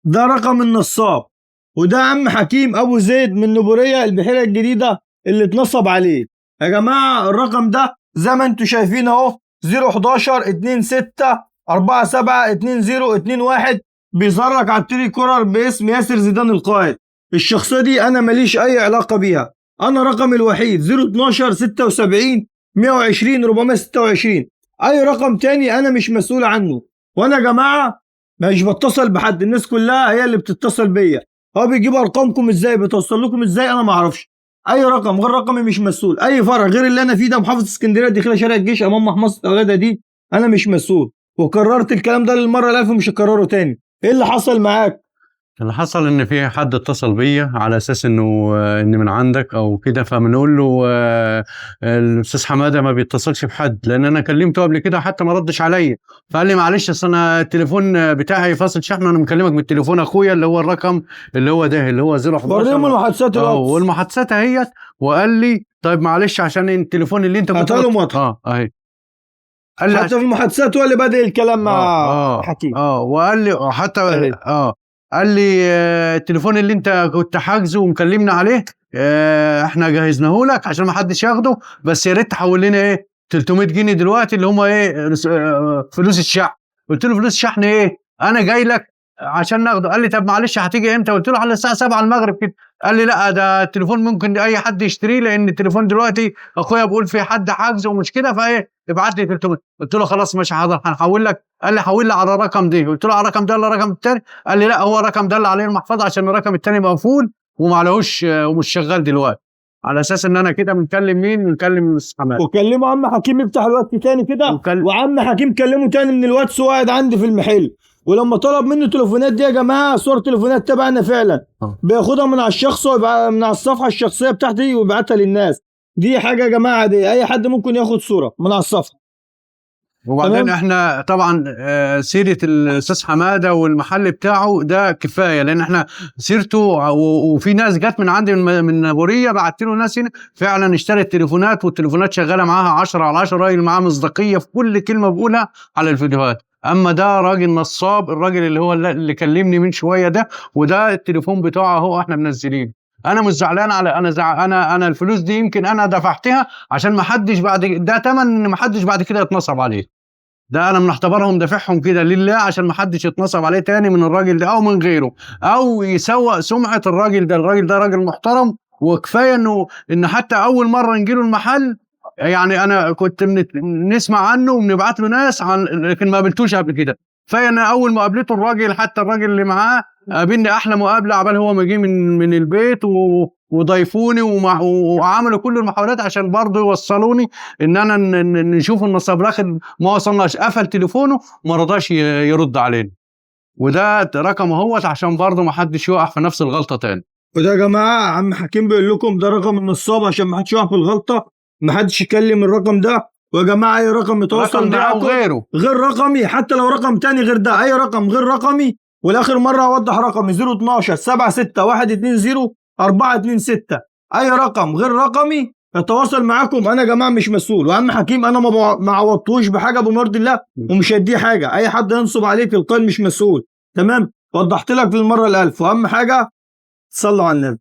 ده رقم النصاب، وده عم حكيم ابو زيد من نبورية البحيرة الجديدة اللي اتنصب عليه. يا جماعة الرقم ده زي ما انتوا شايفين اهو 011 26 47 20 21 بيظهر لك على التري كولر باسم ياسر زيدان القائد. الشخصية دي انا ماليش اي علاقة بيها، انا رقمي الوحيد 012 76 120 426. اي رقم تاني انا مش مسؤول عنه. وانا يا جماعة مش بتصل بحد، الناس كلها هي اللي بتتصل بيا. هو بيجيب ارقامكم ازاي، بتوصل لكم ازاي، انا ما اعرفش. اي رقم غير رقمي مش مسؤول. اي فرع غير اللي انا فيه ده محافظه اسكندريه الداخليه شارع الجيش امام محمصه الاولاد دي انا مش مسؤول. وكررت الكلام ده للمره الالف ومش هكرره تاني. ايه اللي حصل معاك؟ اللي حصل ان في حد اتصل بيا على اساس انه اني من عندك او كده، فبنقول له الاستاذ حماده ما بيتصلش بحد، لان انا كلمته قبل كده حتى ما ردش عليا. فقال لي معلش اصل انا التليفون بتاعي فاصل شحن، انا مكلمك من تليفون اخويا اللي هو الرقم اللي هو ده اللي هو 011. وريهم المحادثات الواتس. والمحادثات اهيت. وقال لي طيب معلش عشان التليفون اللي انت كنت اهي. قال لي حتى في المحادثات هو اللي بدأ الكلام مع حكيم. وقال لي حتى قال لي التليفون اللي انت كنت حاجزه ومكلمنا عليه احنا جهزناه لك عشان ما حدش ياخده، بس يا ريت تحول لنا ايه 300 جنيه دلوقتي اللي هم ايه فلوس الشحن. قلت له فلوس شحن ايه، انا جاي لك عشان ناخده. قال لي طب معلش هتيجي امتى؟ قلت له على الساعه 7 المغرب كده. قال لي لا ده التليفون ممكن اي حد يشتريه، لان التليفون دلوقتي اخويا بيقول في حد حاجزه ومش كده، فايه ابعت لي 300. قلت له خلاص ماشي حاضر هنحول لك. قال لي حول لي على الرقم دي. قلت له على الرقم ده ولا الرقم الثاني؟ قال لي لا هو الرقم ده اللي عليه المحفظه عشان الرقم الثاني مقفول وما عليهوش ومش شغال دلوقتي. على اساس ان انا كده بنكلم مين؟ بنكلم حماده. وكلمه عم حكيم يفتح الواتس تاني كده وعم حكيم كلمه تاني من الواتس وقاعد عندي في المحل. ولما طلب منه تليفونات دي يا جماعه صور تليفونات تبعنا فعلا بياخدها من على الشخص من على الصفحه الشخصيه بتاعتي ويبعتها للناس. دي حاجه يا جماعه عاديه، اي حد ممكن ياخد صوره من على الصفحه. وبعدين احنا طبعا سيره الاستاذ حماده والمحل بتاعه ده كفايه، لان احنا سيرته وفي ناس جت من عندي من نابوريه بعت له ناس هنا فعلا اشترت تليفونات، والتليفونات شغاله معاها 10 على 10، راجل معاه مصداقيه في كل كلمه بقولها على الفيديوهات. اما ده راجل نصاب، الراجل اللي هو اللي كلمني من شويه ده، وده التليفون بتاعه اهو احنا منزلينه. انا مش زعلان على انا الفلوس دي يمكن انا دفعتها عشان ما حدش بعد ده تمن ان ما حدش بعد كده يتنصب عليه. ده انا بنعتبرهم دافعهم كده لله عشان ما حدش يتنصب عليه تاني من الراجل ده او من غيره، او يسوء سمعه الراجل ده. الراجل ده راجل محترم، وكفايه ان حتى اول مره نجيله المحل يعني انا كنت نسمع عنه وبنبعت له ناس لكن ما قابلتوش قبل كده. كفايه انا اول ما قابلته الراجل، حتى الراجل اللي معاه قابلني احلى مقابله عبال هو ما جه من البيت وضيفوني وعملوا كل المحاولات عشان برضه يوصلوني ان انا نشوف النصاب، لكن ما وصلناش. قفل تليفونه وما رضاش يرد علينا، وده رقم اهوت عشان برضه ما حدش يقع في نفس الغلطه تاني. وده يا جماعه عم حكيم بيقول لكم ده رقم النصاب عشان ما حدش يقع في الغلطه، ما حدش يكلم الرقم ده. ويا جماعه اي رقم يتواصل معاكم غير رقمي، حتى لو رقم تاني غير ده، اي رقم غير رقمي. والاخر مره اوضح رقمي 012 76 120 426. اي رقم غير رقمي يتواصل معاكم انا يا جماعه مش مسؤول. وعم حكيم انا ما عوضتوش بحاجه بمرض الله ومش هديه حاجه. اي حد ينصب عليك القائل مش مسؤول. تمام، وضحت لك للمره الالف. واهم حاجه صلوا على النبي.